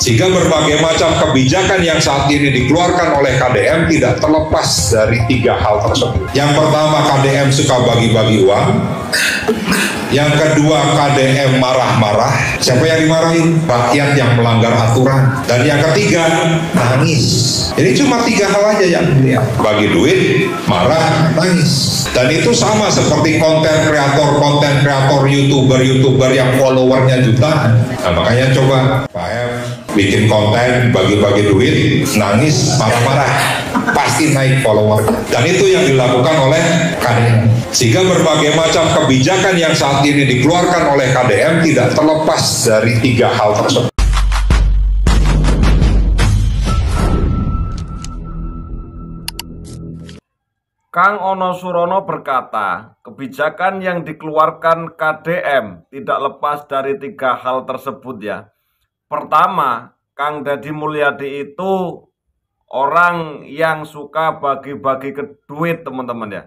Sehingga berbagai macam kebijakan yang saat ini dikeluarkan oleh KDM tidak terlepas dari 3 hal tersebut. Yang pertama, KDM suka bagi-bagi uang. Yang kedua, KDM marah-marah. Siapa yang dimarahin? Rakyat yang melanggar aturan. Dan yang ketiga, nangis. Ini cuma 3 hal aja yang dilihat. Bagi duit, marah, nangis. Dan itu sama seperti konten kreator YouTuber yang followernya jutaan. Nah, makanya coba Pak M bikin konten bagi-bagi duit, nangis, marah-marah, pasti naik follower. Dan itu yang dilakukan oleh KDM. Sehingga berbagai macam kebijakan yang saat ini dikeluarkan oleh KDM tidak terlepas dari 3 hal tersebut. Kang Ono Surono berkata, kebijakan yang dikeluarkan KDM tidak lepas dari 3 hal tersebut ya. Pertama, Kang Deddy Mulyadi itu orang yang suka bagi-bagi ke duit teman-teman ya.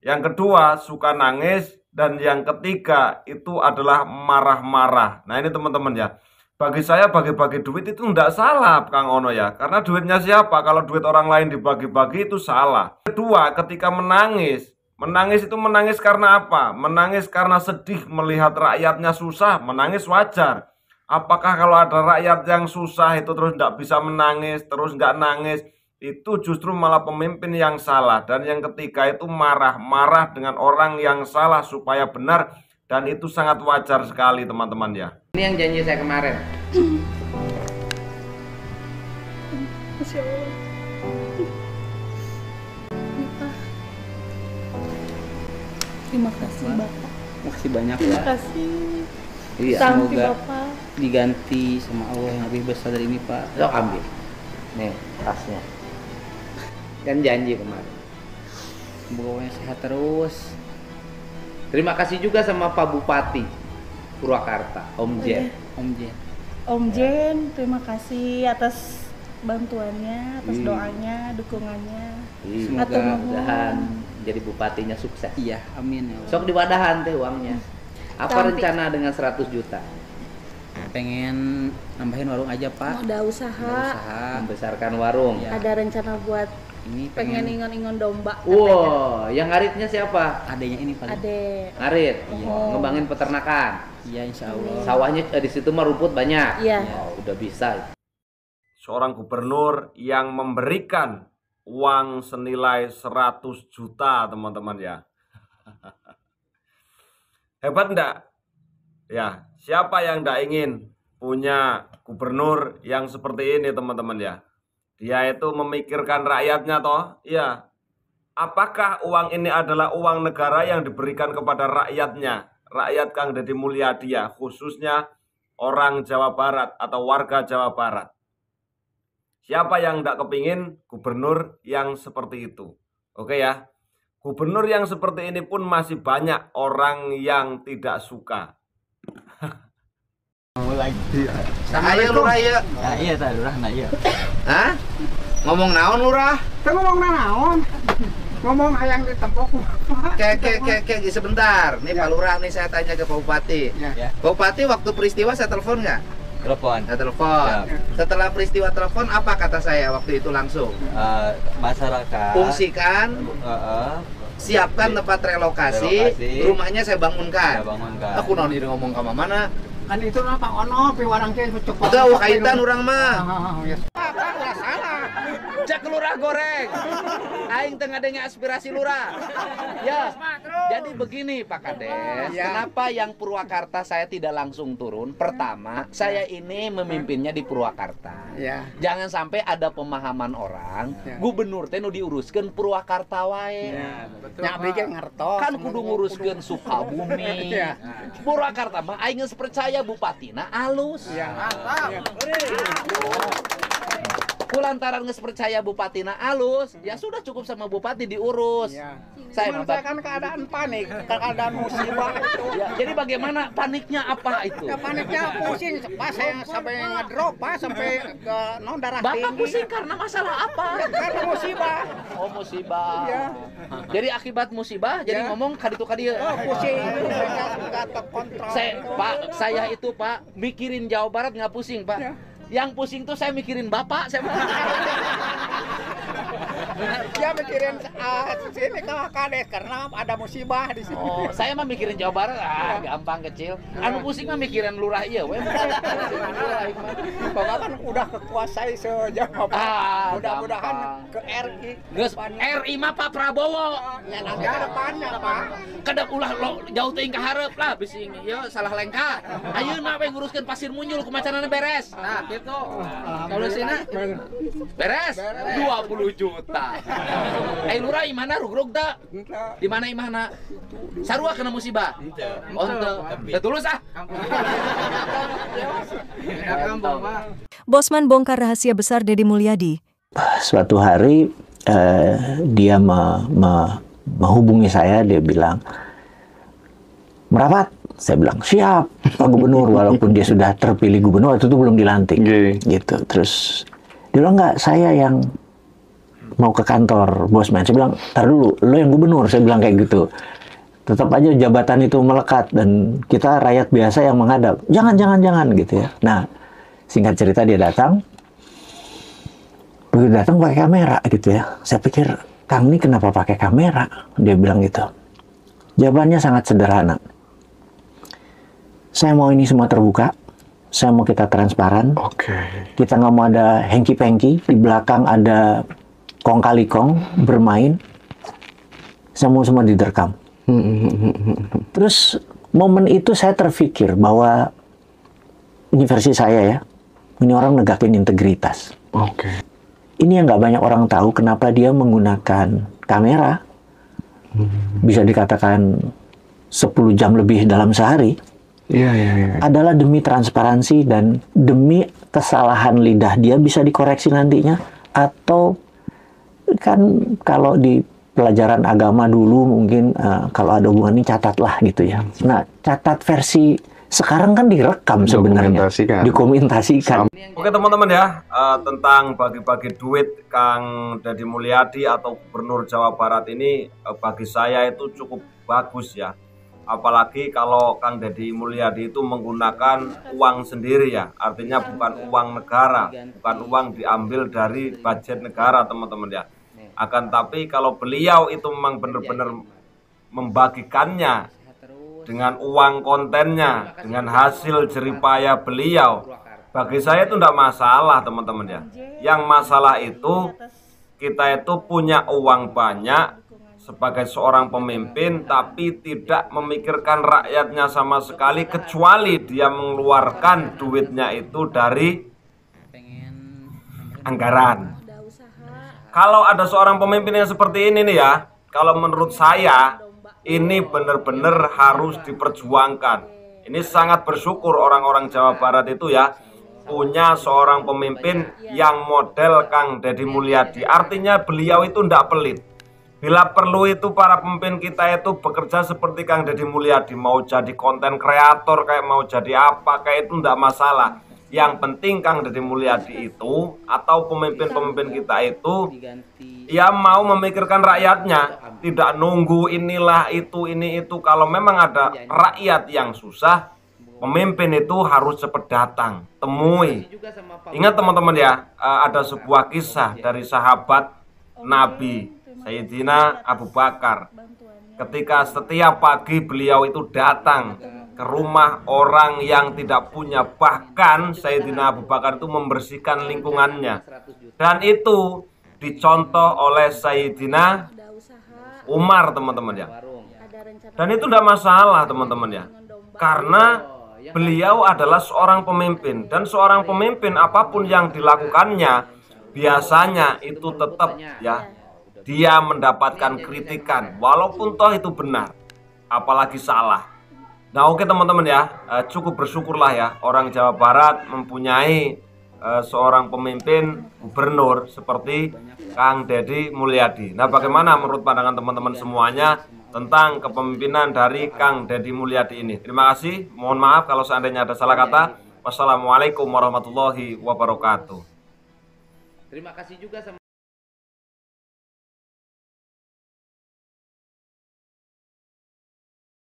Yang kedua, suka nangis. Dan yang ketiga, itu adalah marah-marah. Nah ini teman-teman ya. Bagi saya bagi-bagi duit itu tidak salah Kang Ono ya. Karena duitnya siapa? Kalau duit orang lain dibagi-bagi itu salah. Kedua, ketika menangis. Menangis itu menangis karena apa? Menangis karena sedih melihat rakyatnya susah. Menangis wajar. Apakah kalau ada rakyat yang susah itu terus tidak bisa menangis, terus nggak nangis, itu justru malah pemimpin yang salah. Dan yang ketiga itu marah-marah dengan orang yang salah supaya benar. Dan itu sangat wajar sekali teman-teman ya. Ini yang janji saya kemarin. Masya Allah. Terima kasih Bapak. Makasih banyak Terima Pak. kasih. Iya, Sampai semoga Bapak diganti sama Allah yang lebih besar dari ini Pak. Sok ambil. Nih tasnya. Kan janji kemarin. Semoga sehat terus. Terima kasih juga sama Pak Bupati Purwakarta, Om Jen. Om Jen, terima kasih atas bantuannya, atas doanya, dukungannya. Semoga mudahan jadi bupatinya sukses. Iya, amin ya Allah. Sok diwadahan teh uangnya. Apa rencana dengan 100 juta? Pengen nambahin warung aja Pak. Modal usaha. Membesarkan warung. Ya. Ada rencana buat Ini pengen ingon-ingon domba. Wow, yang ngaritnya siapa? adanya ini paling. Ade. Ngarit. Iya. Ngembangin peternakan. Iya insya Allah. Sawahnya di situ mah rumput banyak. Iya. Oh, udah bisa. Seorang gubernur yang memberikan uang senilai 100 juta teman-teman ya. Hebat enggak? Ya, siapa yang enggak ingin punya gubernur yang seperti ini teman-teman ya? Dia itu memikirkan rakyatnya toh. Ya. Apakah uang ini adalah uang negara yang diberikan kepada rakyatnya? Rakyat Kang Deddy Mulyadi ya, khususnya orang Jawa Barat atau warga Jawa Barat. Siapa yang tidak kepingin gubernur yang seperti itu? Oke ya. Gubernur yang seperti ini pun masih banyak orang yang tidak suka. Saya lurah ya. Nah, iya tah lurah nah iya. Hah? Ngomong naon lurah? Saya ngomong naon? Ngomong ayang ditempok. Kek sebentar. Nih Pak Lurah nih saya tanya ke Pak Bupati. Ya. Pak Bupati waktu peristiwa saya telepon nggak? Telepon. Saya telepon. Setelah peristiwa telepon apa kata saya waktu itu langsung? Masyarakat. Fungsikan, siapkan tempat relokasi, rumahnya saya bangunkan. Aku noni ngomong ke mana? Kan itu lah Pak Ono, piwarang teh cepat. Udah kaitan orang mah. Apa salah? Cek lurah goreng. Aing tengah dengar aspirasi lurah. Ya. Jadi begini Pak Kades, kenapa yang Purwakarta saya tidak langsung turun? Pertama, saya ini memimpinnya di Purwakarta. Ya. Jangan sampai ada pemahaman orang, gubernur teh nu diuruskeun Purwakarta wae. Nya abdi ge ngertos. Kan kudu nguruskeun Sukabumi. Purwakarta mah aing geus percaya bupatina alus. Ya, mantap. Kulantaran geus percaya bupatina alus, ya sudah cukup sama bupati diurus. Saya kan keadaan panik, keadaan musibah itu. Ya, jadi bagaimana paniknya apa itu? Ya paniknya pusing, pas saya sampai ngedrop, pas sampai ke darah tinggi. Bapak pusing karena masalah apa? Ya, karena musibah. Oh musibah. Iya. Jadi akibat musibah, jadi ngomong kaditu kadieu. Oh pusing, nggak terkontrol. Saya itu Pak mikirin Jawa Barat nggak pusing Pak. Yang pusing tuh saya mikirin bapak, saya Dia mikirin sini ke Kades karena ada musibah di sini. Oh, saya mah mikirin Jawa Barat, gampang kecil. Anu pusing mah mikirin lurah iya, we. Bapak kan udah kekuasai sejauh mudah-mudahan ke RI. Geus RI mah Pak Prabowo. Ya nanti ke depannya, Pak. Kadang ulah lo jauh teuing ka hareup lah bising ieu salah lengka. Ayeuna we nguruskeun pasir muncul kumacanana beres. Nah, kitu. Solusina beres 20 juta. Lurah imana rugrug da? Di mana imana? Sarua kena musibah. Onteu. Tulus ah. Bosman bongkar rahasia besar Deddy Mulyadi. Suatu hari dia menghubungi saya, dia bilang, "Merapat." Saya bilang, "Siap, Pak Gubernur," walaupun dia sudah terpilih gubernur, waktu itu belum dilantik. Gitu. Terus dia bilang, "Enggak, saya yang mau ke kantor Bosman." Saya bilang, "Tar dulu, lo yang gubernur," saya bilang kayak gitu. Tetap aja jabatan itu melekat dan kita rakyat biasa yang menghadap. Jangan gitu ya. Nah, singkat cerita dia datang. Begitu datang pakai kamera gitu ya. Saya pikir, "Kang ini kenapa pakai kamera?" Dia bilang gitu. Jawabannya sangat sederhana. "Saya mau ini semua terbuka. Saya mau kita transparan. Kita nggak mau ada hengki-pengki. Di belakang ada kong kali kong bermain. Saya mau semua direkam." Terus momen itu saya terpikir bahwa ini versi saya ya. Ini orang negakin integritas. Ini yang nggak banyak orang tahu kenapa dia menggunakan kamera. Bisa dikatakan 10 jam lebih dalam sehari. Adalah demi transparansi dan demi kesalahan lidah dia bisa dikoreksi nantinya. Atau kan kalau di pelajaran agama dulu mungkin kalau ada hubungan ini catatlah gitu ya. Nah, catat versi sekarang kan direkam sebenarnya, dikomunikasikan. Oke teman-teman ya, tentang bagi-bagi duit Kang Deddy Mulyadi atau Gubernur Jawa Barat ini bagi saya itu cukup bagus ya. Apalagi kalau Kang Deddy Mulyadi itu menggunakan uang sendiri ya, artinya bukan uang negara, bukan uang diambil dari budget negara teman-teman ya. Akan tapi kalau beliau itu memang benar-benar membagikannya dengan uang kontennya, dengan hasil jeripaya beliau, bagi saya itu tidak masalah teman-teman ya. Yang masalah itu kita itu punya uang banyak sebagai seorang pemimpin tapi tidak memikirkan rakyatnya sama sekali, kecuali dia mengeluarkan duitnya itu dari anggaran. Kalau ada seorang pemimpin yang seperti ini nih ya, kalau menurut saya ini benar-benar harus diperjuangkan. Ini sangat bersyukur orang-orang Jawa Barat itu ya punya seorang pemimpin yang model Kang Deddy Mulyadi. Artinya beliau itu tidak pelit. Bila perlu itu para pemimpin kita itu bekerja seperti Kang Deddy Mulyadi, mau jadi konten kreator kayak mau jadi apa kayak itu tidak masalah. Yang penting Kang Deddy Mulyadi itu atau pemimpin-pemimpin kita itu ya mau memikirkan rakyatnya, tidak nunggu inilah itu ini itu. Kalau memang ada rakyat yang susah, pemimpin itu harus cepat datang, temui. Ingat teman-teman ya, ada sebuah kisah dari sahabat Nabi Sayyidina Abu Bakar. Ketika setiap pagi beliau itu datang ke rumah orang yang tidak punya, bahkan Sayyidina Abu Bakar itu membersihkan lingkungannya, dan itu dicontoh oleh Sayyidina Umar teman-teman ya. Dan itu tidak masalah teman-teman ya, karena beliau adalah seorang pemimpin, dan seorang pemimpin apapun yang dilakukannya biasanya itu tetap ya dia mendapatkan kritikan, walaupun toh itu benar, apalagi salah. Nah oke teman-teman ya, cukup bersyukurlah ya orang Jawa Barat mempunyai seorang pemimpin gubernur seperti Kang Deddy Mulyadi. Nah bagaimana menurut pandangan teman-teman semuanya tentang kepemimpinan dari Kang Deddy Mulyadi ini? Terima kasih, mohon maaf kalau seandainya ada salah kata. Wassalamualaikum warahmatullahi wabarakatuh. Terima kasih juga sama